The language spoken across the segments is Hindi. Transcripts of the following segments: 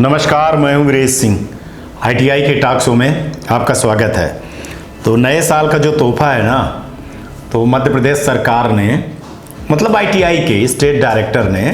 नमस्कार, मैं हूं वीरेश सिंह। आईटीआई के टॉक शो में आपका स्वागत है। तो नए साल का जो तोहफा है ना, तो मध्य प्रदेश सरकार ने मतलब आईटीआई के स्टेट डायरेक्टर ने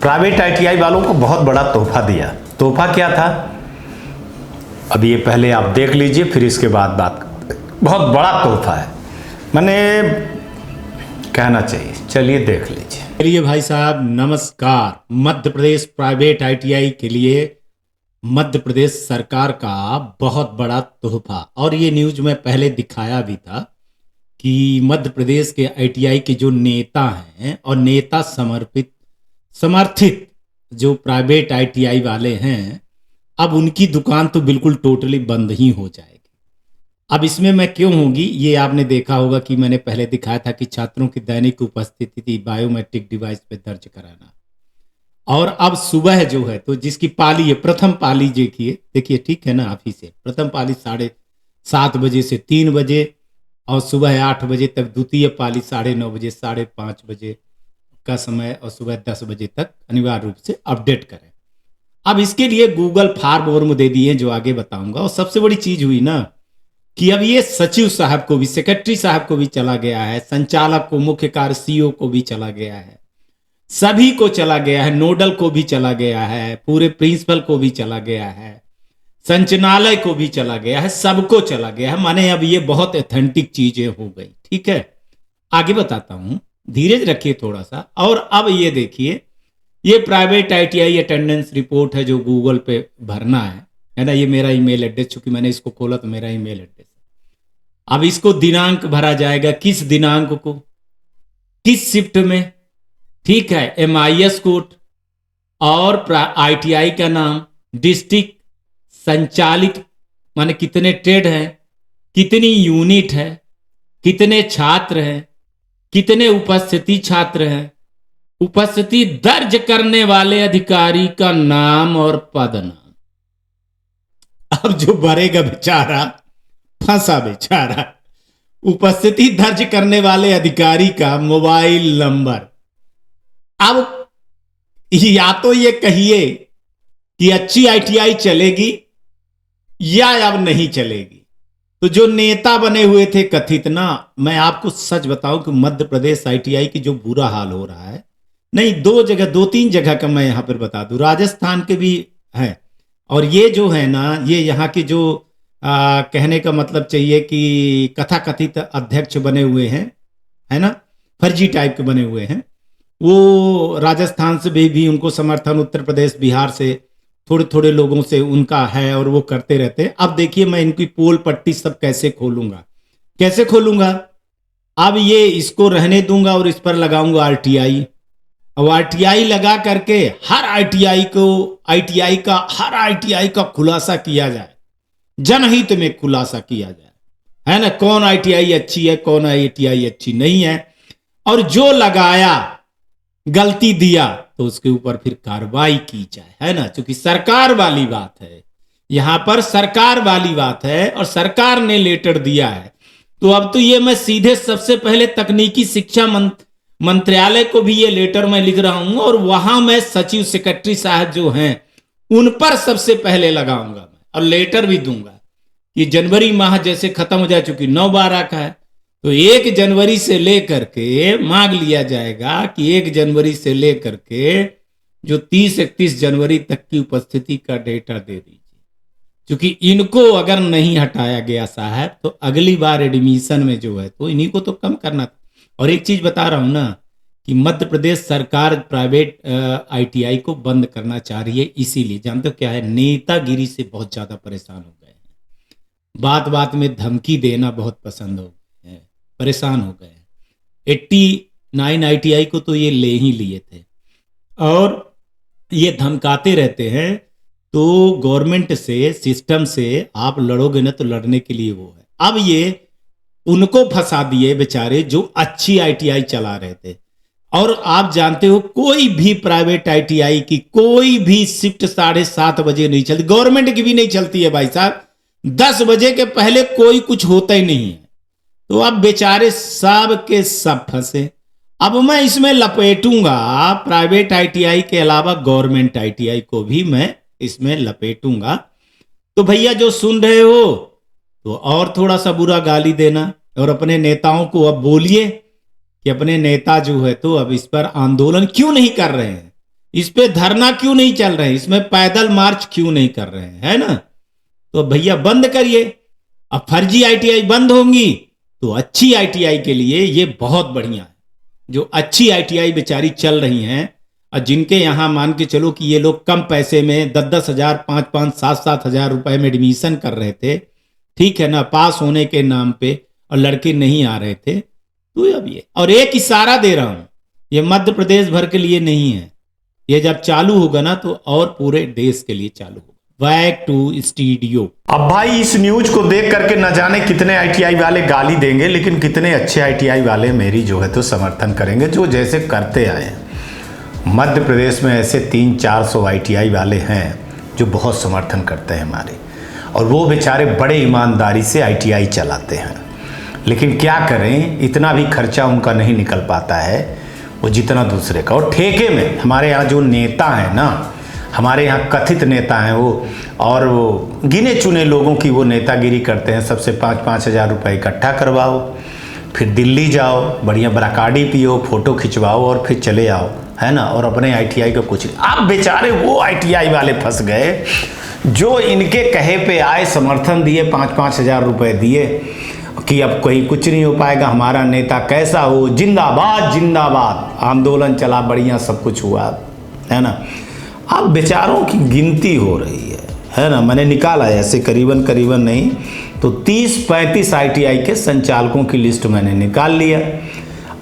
प्राइवेट आईटीआई वालों को बहुत बड़ा तोहफा दिया। तोहफा क्या था, अब ये पहले आप देख लीजिए, फिर इसके बाद बात करते हैं। बहुत बड़ा तोहफा है, मैंने कहना चाहिए। चलिए देख लीजिए। चलिए भाई साहब, नमस्कार। मध्य प्रदेश प्राइवेट आईटीआई के लिए मध्य प्रदेश सरकार का बहुत बड़ा तोहफा। और ये न्यूज में पहले दिखाया भी था कि मध्य प्रदेश के आईटीआई के जो नेता हैं और नेता समर्थित जो प्राइवेट आईटीआई वाले हैं, अब उनकी दुकान तो बिल्कुल टोटली बंद ही हो जाएगी। अब इसमें मैं क्यों होगी, ये आपने देखा होगा कि मैंने पहले दिखाया था कि छात्रों की दैनिक उपस्थिति थी बायोमेट्रिक डिवाइस पे दर्ज कराना। और अब सुबह जो है, तो जिसकी पाली है, प्रथम पाली देखिए ठीक है ना, आप ही से प्रथम पाली 7:30 बजे से 3 बजे और सुबह 8 बजे तक, द्वितीय पाली 9:30 बजे 5:30 बजे का समय और सुबह 10 बजे तक अनिवार्य रूप से अपडेट करें। अब इसके लिए गूगल फॉर्म दे दिए जो आगे बताऊंगा। और सबसे बड़ी चीज हुई ना कि अब ये सचिव साहब को भी, सेक्रेटरी साहब को भी चला गया है, संचालक को, मुख्य कार्य सीईओ को भी चला गया है, सभी को चला गया है, नोडल को भी चला गया है, पूरे प्रिंसिपल को भी चला गया है, संचालय को भी चला गया है, सबको चला गया है। माने अब ये बहुत ऑथेंटिक चीजें हो गई। ठीक है, आगे बताता हूं, धीरज रखिए थोड़ा सा। और अब ये देखिए, ये प्राइवेट आईटीआई अटेंडेंस रिपोर्ट है जो गूगल पे भरना है ना। ये मेरा ईमेल एड्रेस, चूंकि मैंने इसको खोला तो मेरा ईमेल एड्रेस। अब इसको दिनांक भरा जाएगा, किस दिनांक को, किस शिफ्ट में, ठीक है, एमआईएस कोड और आईटीआई का नाम, डिस्ट्रिक्ट, संचालित माने कितने ट्रेड हैं, कितनी यूनिट है, कितने छात्र हैं, कितने उपस्थिति छात्र हैं, उपस्थिति दर्ज करने वाले अधिकारी का नाम और पद नाम। अब जो भरेगा बेचारा फंसा बेचारा, उपस्थिति दर्ज करने वाले अधिकारी का मोबाइल नंबर। अब या तो ये कहिए कि अच्छी आईटीआई चलेगी या अब नहीं चलेगी। तो जो नेता बने हुए थे कथित ना, मैं आपको सच बताऊं कि मध्य प्रदेश आईटीआई की जो बुरा हाल हो रहा है, नहीं 2-3 जगह का मैं यहां पर बता दूं, राजस्थान के भी है। और ये जो है ना, ये यहाँ के जो कहने का मतलब चाहिए कि कथाकथित अध्यक्ष बने हुए हैं, है ना, फर्जी टाइप के बने हुए हैं। वो राजस्थान से भी उनको समर्थन, उत्तर प्रदेश, बिहार से थोड़े थोड़े लोगों से उनका है और वो करते रहते हैं। अब देखिए मैं इनकी पोल पट्टी सब कैसे खोलूंगा। अब ये इसको रहने दूंगा और इस पर लगाऊंगा आरटीआई। अब आरटीआई लगा करके हर आईटीआई का खुलासा किया जाए, जनहित में खुलासा किया जाए, है ना, कौन आईटीआई अच्छी है, कौन आईटीआई अच्छी नहीं है। और जो लगाया, गलती दिया, तो उसके ऊपर फिर कार्रवाई की जाए, है ना। क्योंकि सरकार वाली बात है, यहां पर सरकार वाली बात है और सरकार ने लेटर दिया है। तो अब तो ये मैं सीधे सबसे पहले तकनीकी शिक्षा मंत्रालय को भी ये लेटर मैं लिख रहा हूं और वहां मैं सचिव, सेक्रेटरी साहब जो हैं उन पर सबसे पहले लगाऊंगा मैं, और लेटर भी दूंगा कि जनवरी माह जैसे खत्म हो जाए, चूंकि 9/12 का है, तो 1 जनवरी से लेकर के मांग लिया जाएगा कि 1 जनवरी से लेकर के जो 30-31 जनवरी तक की उपस्थिति का डेटा दे दीजिए। क्योंकि इनको अगर नहीं हटाया गया साहब, तो अगली बार एडमिशन में जो है तो इन्हीं को तो कम करना था। और एक चीज बता रहा हूं ना कि मध्य प्रदेश सरकार प्राइवेट आईटीआई को बंद करना चाह रही है, इसीलिए जानते हो क्या है, नेतागिरी से बहुत ज्यादा परेशान हो गए हैं, बात में धमकी देना बहुत पसंद हो गए हैं, परेशान हो गए हैं। 89 आईटीआई को तो ये ले ही लिए थे और ये धमकाते रहते हैं। तो गवर्नमेंट से, सिस्टम से आप लड़ोगे ना, तो लड़ने के लिए वो है। अब ये उनको फंसा दिए बेचारे जो अच्छी आईटीआई चला रहे थे। और आप जानते हो कोई भी प्राइवेट आईटीआई की कोई भी शिफ्ट 7:30 बजे नहीं चलती, गवर्नमेंट की भी नहीं चलती है भाई साहब। 10 बजे के पहले कोई कुछ होता ही नहीं है। तो अब बेचारे सब के सब फंसे। अब मैं इसमें लपेटूंगा प्राइवेट आईटीआई के अलावा गवर्नमेंट आईटीआई को भी मैं इसमें लपेटूंगा। तो भैया जो सुन रहे हो तो और थोड़ा सा बुरा गाली देना, और अपने नेताओं को अब बोलिए कि अपने नेता जो है तो अब इस पर आंदोलन क्यों नहीं कर रहे हैं, इस पे धरना क्यों नहीं चल रहे हैं, इसमें पैदल मार्च क्यों नहीं कर रहे हैं, है ना। तो भैया बंद करिए। अब फर्जी आईटीआई बंद होंगी तो अच्छी आईटीआई के लिए ये बहुत बढ़िया है। जो अच्छी आईटीआई बेचारी चल रही हैं और जिनके यहाँ मान के चलो कि ये लोग कम पैसे में 10-10 हजार 5-5 7-7 हजार रुपए में एडमिशन कर रहे थे, ठीक है ना, पास होने के नाम पे, और लड़के नहीं आ रहे थे। तो अब ये, और एक इशारा दे रहा हूं, ये मध्य प्रदेश भर के लिए नहीं है, ये जब चालू होगा ना तो और पूरे देश के लिए चालू होगा। Back to studio. अब भाई इस न्यूज को देख करके न जाने कितने आईटीआई वाले गाली देंगे, लेकिन कितने अच्छे आईटीआई वाले मेरी जो है तो समर्थन करेंगे, जो जैसे करते आए हैं। मध्य प्रदेश में ऐसे 300-400 आईटीआई वाले हैं जो बहुत समर्थन करते हैं हमारे, और वो बेचारे बड़े ईमानदारी से आईटीआई चलाते हैं। लेकिन क्या करें, इतना भी खर्चा उनका नहीं निकल पाता है वो जितना दूसरे का। और ठेके में हमारे यहाँ जो नेता हैं ना, हमारे यहाँ कथित नेता हैं वो, और वो गिने चुने लोगों की वो नेतागिरी करते हैं। सबसे 5-5 हजार रुपये इकट्ठा करवाओ, फिर दिल्ली जाओ, बढ़िया बराकाडी पियो, फोटो खिंचवाओ और फिर चले आओ, है ना। और अपने आईटीआई को कुछ, अब बेचारे वो आईटीआई वाले फंस गए जो इनके कहे पे आए, समर्थन दिए, 5-5 हजार रुपये दिए कि अब कहीं कुछ नहीं हो पाएगा, हमारा नेता कैसा हो, जिंदाबाद जिंदाबाद, आंदोलन चला, बढ़िया सब कुछ हुआ, है ना। अब बेचारों की गिनती हो रही है ना। मैंने निकाला ऐसे करीबन नहीं तो 30-35 आईटीआई के संचालकों की लिस्ट मैंने निकाल लिया।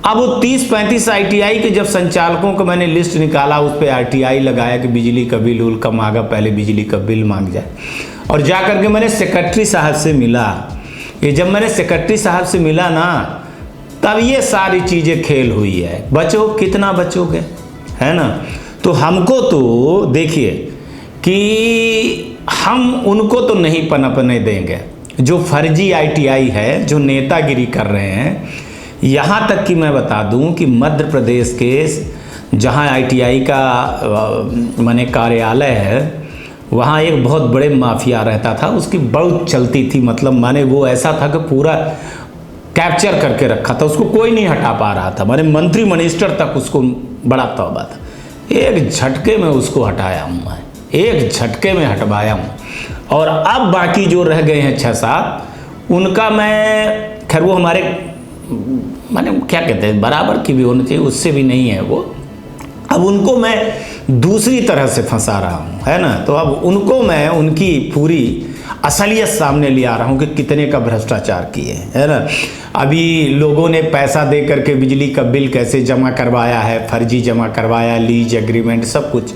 अब वो 30-35 आईटीआई के जब संचालकों का मैंने लिस्ट निकाला, उस पर आरटीआई लगाया कि बिजली का बिल उल कम आएगा, पहले बिजली का बिल मांग जाए। और जा करके मैंने सेक्रेटरी साहब से मिला। ये जब मैंने सेक्रेटरी साहब से मिला ना, तब ये सारी चीज़ें खेल हुई है। बचो कितना बचोगे, है ना। तो हमको तो देखिए कि हम उनको तो नहीं पनपने देंगे जो फर्जी आईटीआई है, जो नेतागिरी कर रहे हैं। यहाँ तक कि मैं बता दूं कि मध्य प्रदेश के जहाँ आईटीआई का माने कार्यालय है, वहाँ एक बहुत बड़े माफिया रहता था, उसकी बहुत चलती थी। मतलब माने वो ऐसा था कि पूरा कैप्चर करके रखा था, उसको कोई नहीं हटा पा रहा था। माने मंत्री मिनिस्टर तक उसको बड़ा तौबा था। एक झटके में उसको हटाया हूँ मैं, एक झटके में हटवाया हूँ। और अब बाकी जो रह गए हैं 6-7, उनका मैं, खैर वो हमारे माने क्या कहते हैं, बराबर की भी होनी चाहिए, उससे भी नहीं है वो। अब उनको मैं दूसरी तरह से फंसा रहा हूँ, है ना। तो अब उनको मैं उनकी पूरी असलियत सामने ले आ रहा हूँ कि कितने का भ्रष्टाचार किए, है ना। अभी लोगों ने पैसा दे करके बिजली का बिल कैसे जमा करवाया है, फर्जी जमा करवाया, लीज एग्रीमेंट सब कुछ।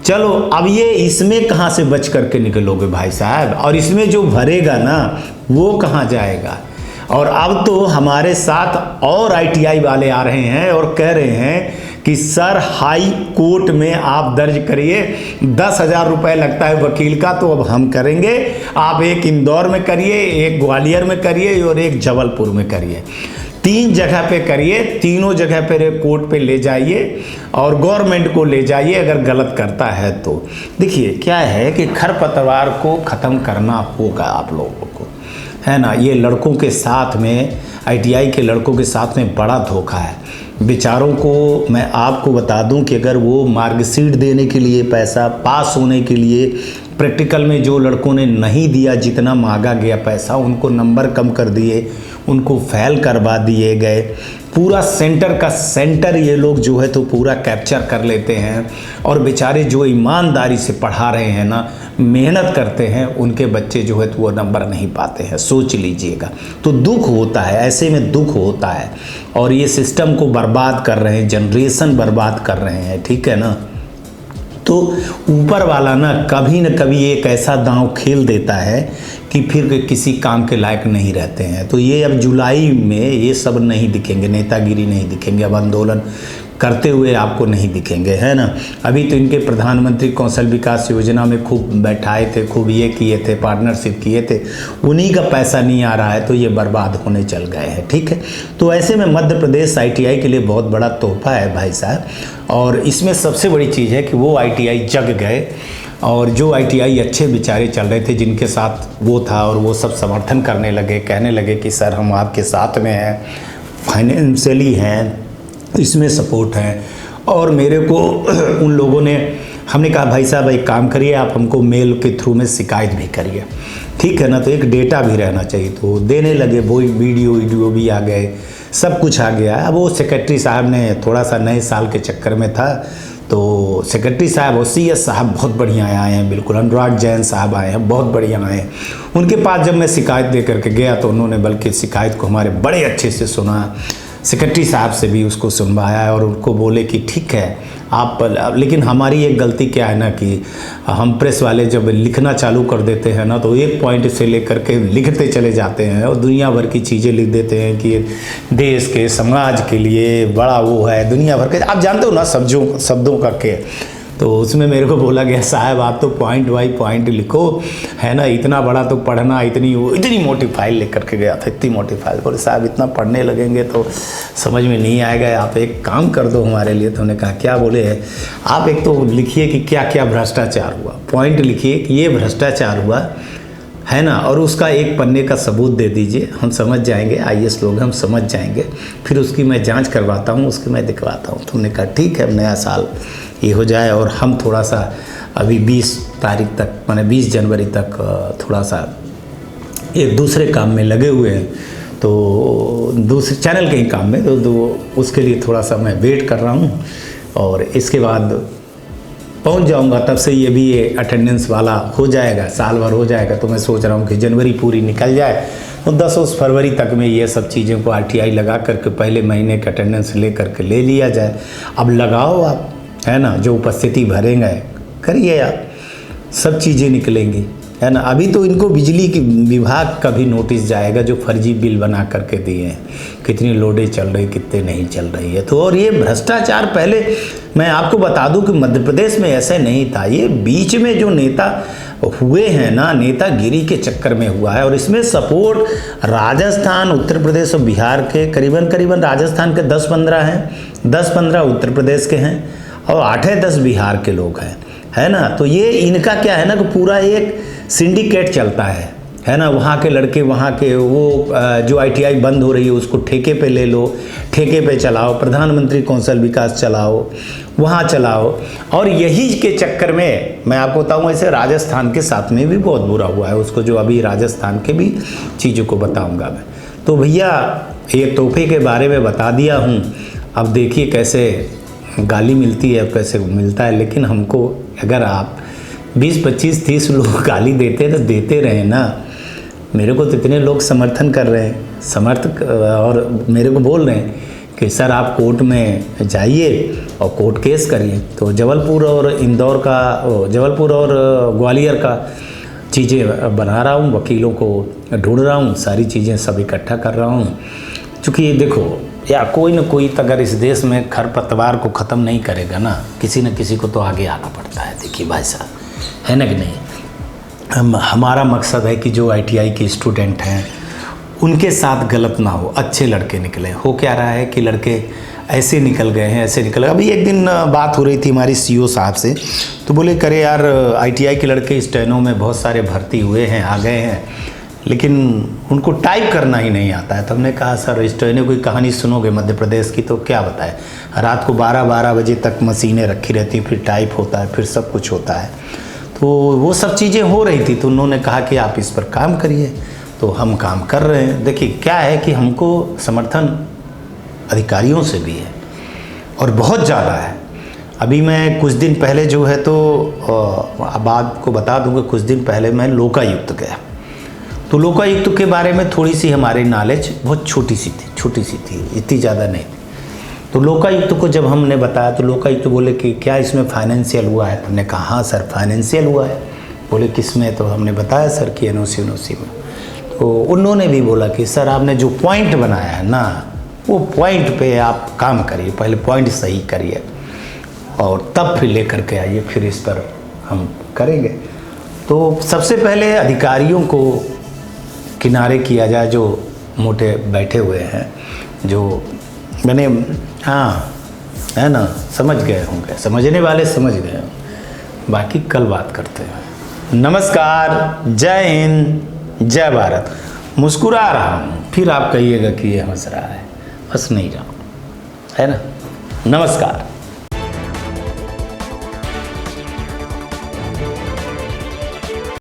चलो अब ये इसमें कहाँ से बच करके निकलोगे भाई साहब, और इसमें जो भरेगा ना वो कहाँ जाएगा। और अब तो हमारे साथ और आईटीआई वाले आ रहे हैं और कह रहे हैं कि सर हाई कोर्ट में आप दर्ज करिए, 10,000 रुपये लगता है वकील का, तो अब हम करेंगे। आप एक इंदौर में करिए, एक ग्वालियर में करिए और एक जबलपुर में करिए, 3 जगह पे करिए। तीनों जगह पे कोर्ट पे ले जाइए और गवर्नमेंट को ले जाइए अगर गलत करता है तो। देखिए क्या है कि खरपतवार को ख़त्म करना होगा आप लोगों को, है ना। ये लड़कों के साथ में, आईटीआई के लड़कों के साथ में बड़ा धोखा है। बेचारों को मैं आपको बता दूं कि अगर वो मार्कशीट देने के लिए पैसा, पास होने के लिए प्रैक्टिकल में जो लड़कों ने नहीं दिया, जितना मांगा गया पैसा, उनको नंबर कम कर दिए, उनको फेल करवा दिए गए। पूरा सेंटर का सेंटर ये लोग जो है तो पूरा कैप्चर कर लेते हैं। और बेचारे जो ईमानदारी से पढ़ा रहे हैं ना, मेहनत करते हैं, उनके बच्चे जो है तो वो नंबर नहीं पाते हैं। सोच लीजिएगा, तो दुख होता है, ऐसे में दुख होता है। और ये सिस्टम को बर्बाद कर रहे हैं, जनरेशन बर्बाद कर रहे हैं, ठीक है ना। तो ऊपर वाला ना कभी न कभी एक ऐसा दांव खेल देता है कि फिर किसी काम के लायक नहीं रहते हैं। तो ये अब जुलाई में ये सब नहीं दिखेंगे, नेतागिरी नहीं दिखेंगे, अब आंदोलन करते हुए आपको नहीं दिखेंगे, है ना। अभी तो इनके प्रधानमंत्री कौशल विकास योजना में खूब बैठाए थे, खूब ये किए थे, पार्टनरशिप किए थे, उन्हीं का पैसा नहीं आ रहा है तो ये बर्बाद होने चल गए हैं, ठीक है। तो ऐसे में मध्य प्रदेश आईटीआई के लिए बहुत बड़ा तोहफा है भाई साहब। और इसमें सबसे बड़ी चीज़ है कि वो आईटीआई जग गए और जो आईटीआई अच्छे बेचारे चल रहे थे, जिनके साथ वो था, और वो सब समर्थन करने लगे, कहने लगे कि सर हम आपके साथ में हैं, फाइनेंशियली हैं, इसमें सपोर्ट है। और मेरे को उन लोगों ने, हमने कहा भाई साहब एक काम करिए, आप हमको मेल के थ्रू में शिकायत भी करिए, ठीक है ना, तो एक डेटा भी रहना चाहिए। तो देने लगे, वो वीडियो भी आ गए, सब कुछ आ गया। अब वो सेक्रेटरी साहब ने थोड़ा सा नए साल के चक्कर में था, तो सेक्रेटरी साहब और CS साहब बहुत बढ़िया आए हैं, बिल्कुल अनुराग जैन साहब आए हैं, बहुत बढ़िया आए हैं। उनके पास जब मैं शिकायत दे करके गया तो उन्होंने बल्कि शिकायत को हमारे बड़े अच्छे से सुना, सेक्रेटरी साहब से भी उसको सुनवाया और उनको बोले कि ठीक है आप, लेकिन हमारी एक गलती क्या है ना कि हम प्रेस वाले जब लिखना चालू कर देते हैं ना, तो एक पॉइंट से लेकर के लिखते चले जाते हैं और दुनिया भर की चीज़ें लिख देते हैं कि देश के समाज के लिए बड़ा वो है, दुनिया भर के, आप जानते हो ना शब्दों का के। तो उसमें मेरे को बोला गया साहब आप तो पॉइंट बाई पॉइंट लिखो, है ना, इतना बड़ा तो पढ़ना, इतनी मोटी फाइल लेकर के गया था, इतनी मोटी फाइल। बोले साहब इतना पढ़ने लगेंगे तो समझ में नहीं आएगा, आप एक काम कर दो हमारे लिए। तो उन्होंने कहा क्या? बोले आप एक तो लिखिए कि क्या क्या भ्रष्टाचार हुआ, पॉइंट लिखिए कि ये भ्रष्टाचार हुआ है ना, और उसका एक पन्ने का सबूत दे दीजिए, हम समझ जाएंगे, IAS लोग हम समझ जाएंगे, फिर उसकी मैं जांच करवाता हूँ, उसकी मैं दिखवाता हूँ। तो उन्होंने कहा ठीक है, नया साल ये हो जाए और हम थोड़ा सा अभी 20 तारीख तक, माने 20 जनवरी तक थोड़ा सा एक दूसरे काम में लगे हुए हैं, तो दूसरे चैनल के ही काम में, तो उसके लिए थोड़ा सा मैं वेट कर रहा हूँ और इसके बाद पहुंच जाऊंगा। तब से ये भी ये अटेंडेंस वाला हो जाएगा, साल भर हो जाएगा। तो मैं सोच रहा हूँ कि जनवरी पूरी निकल जाए तो 10 फरवरी तक में ये सब चीज़ों को RTI लगा करके पहले महीने का अटेंडेंस ले करके ले लिया जाए। अब लगाओ आप, है ना, जो उपस्थिति भरेंगे करिए आप, सब चीज़ें निकलेंगी, है ना। अभी तो इनको बिजली की विभाग का भी नोटिस जाएगा, जो फर्जी बिल बना करके दिए हैं, कितनी लोडें चल रही, कितने नहीं चल रही है। तो और ये भ्रष्टाचार, पहले मैं आपको बता दूं कि मध्य प्रदेश में ऐसे नहीं था, ये बीच में जो नेता हुए हैं ना, नेतागिरी के चक्कर में हुआ है। और इसमें सपोर्ट राजस्थान, उत्तर प्रदेश और बिहार के करीबन राजस्थान के 10-15 हैं, 10-15 उत्तर प्रदेश के हैं और 8-10 बिहार के लोग हैं, है ना। तो ये इनका क्या है ना कि पूरा एक सिंडिकेट चलता है ना। वहाँ के लड़के, वहाँ के वो जो ITI बंद हो रही है उसको ठेके पे ले लो, ठेके पे चलाओ, प्रधानमंत्री कौशल विकास चलाओ, वहाँ चलाओ। और यही के चक्कर में मैं आपको बताऊँ, ऐसे राजस्थान के साथ में भी बहुत बुरा हुआ है उसको, जो अभी राजस्थान के भी चीज़ों को बताऊँगा मैं। तो भैया ये तोहफे के बारे में बता दिया हूँ। अब देखिए कैसे गाली मिलती है, कैसे मिलता है। लेकिन हमको अगर आप 20, 25, 30 लोग गाली देते हैं तो देते रहे ना। मेरे को तो इतने लोग समर्थन कर रहे हैं, समर्थक, और मेरे को बोल रहे हैं कि सर आप कोर्ट में जाइए और कोर्ट केस करिए। तो जबलपुर और इंदौर का, जबलपुर और ग्वालियर का चीज़ें बना रहा हूँ, वकीलों को ढूंढ रहा हूँ, सारी चीज़ें सब इकट्ठा कर रहा हूँ। चूँकि ये देखो, या कोई न कोई तो अगर इस देश में खरपतवार को ख़त्म नहीं करेगा ना, किसी न किसी को तो आगे आना पड़ता है। देखिए भाई साहब, है ना कि नहीं। हमारा मकसद है कि जो ITI के स्टूडेंट हैं उनके साथ गलत ना हो, अच्छे लड़के निकले। हो क्या रहा है कि लड़के ऐसे निकल गए हैं, ऐसे निकल गए। अभी एक दिन बात हो रही थी हमारी CO साहब से, तो बोले करे यार ITI के लड़के स्टेनो में बहुत सारे भर्ती हुए हैं, आ गए हैं, लेकिन उनको टाइप करना ही नहीं आता है। तो हमने कहा सर स्टेनो की कहानी सुनोगे मध्य प्रदेश की तो क्या बताए, रात को 12-12 बजे तक मशीनें रखी रहती हैं, फिर टाइप होता है, फिर सब कुछ होता है। तो वो सब चीज़ें हो रही थी, तो उन्होंने कहा कि आप इस पर काम करिए। तो हम काम कर रहे हैं। देखिए क्या है कि हमको समर्थन अधिकारियों से भी है और बहुत ज़्यादा है। अभी मैं कुछ दिन पहले जो है, तो अब आपको बता दूंगा, कुछ दिन पहले मैं लोकायुक्त गया। तो लोकायुक्त के बारे में थोड़ी सी हमारी नॉलेज बहुत छोटी सी थी, इतनी ज़्यादा नहीं थी। तो लोकायुक्त को जब हमने बताया तो लोकायुक्त बोले कि क्या इसमें फाइनेंशियल हुआ है। तो हमने कहा हाँ सर फाइनेंशियल हुआ है। बोले किस में? तो हमने बताया सर कि NOC में। तो उन्होंने भी बोला कि सर आपने जो पॉइंट बनाया है ना, वो पॉइंट पे आप काम करिए, पहले पॉइंट सही करिए और तब फिर लेकर के आइए, फिर इस पर हम करेंगे। तो सबसे पहले अधिकारियों को किनारे किया जाए, जो मोटे बैठे हुए हैं, जो मैंने, हाँ है ना, समझ गए होंगे, समझने वाले समझ गए। बाकी कल बात करते हैं। नमस्कार, जय हिंद, जय भारत। मुस्कुरा रहा हूँ, फिर आप कहिएगा कि ये हंस रहा है। हंस नहीं रहा हूँ, है ना। नमस्कार।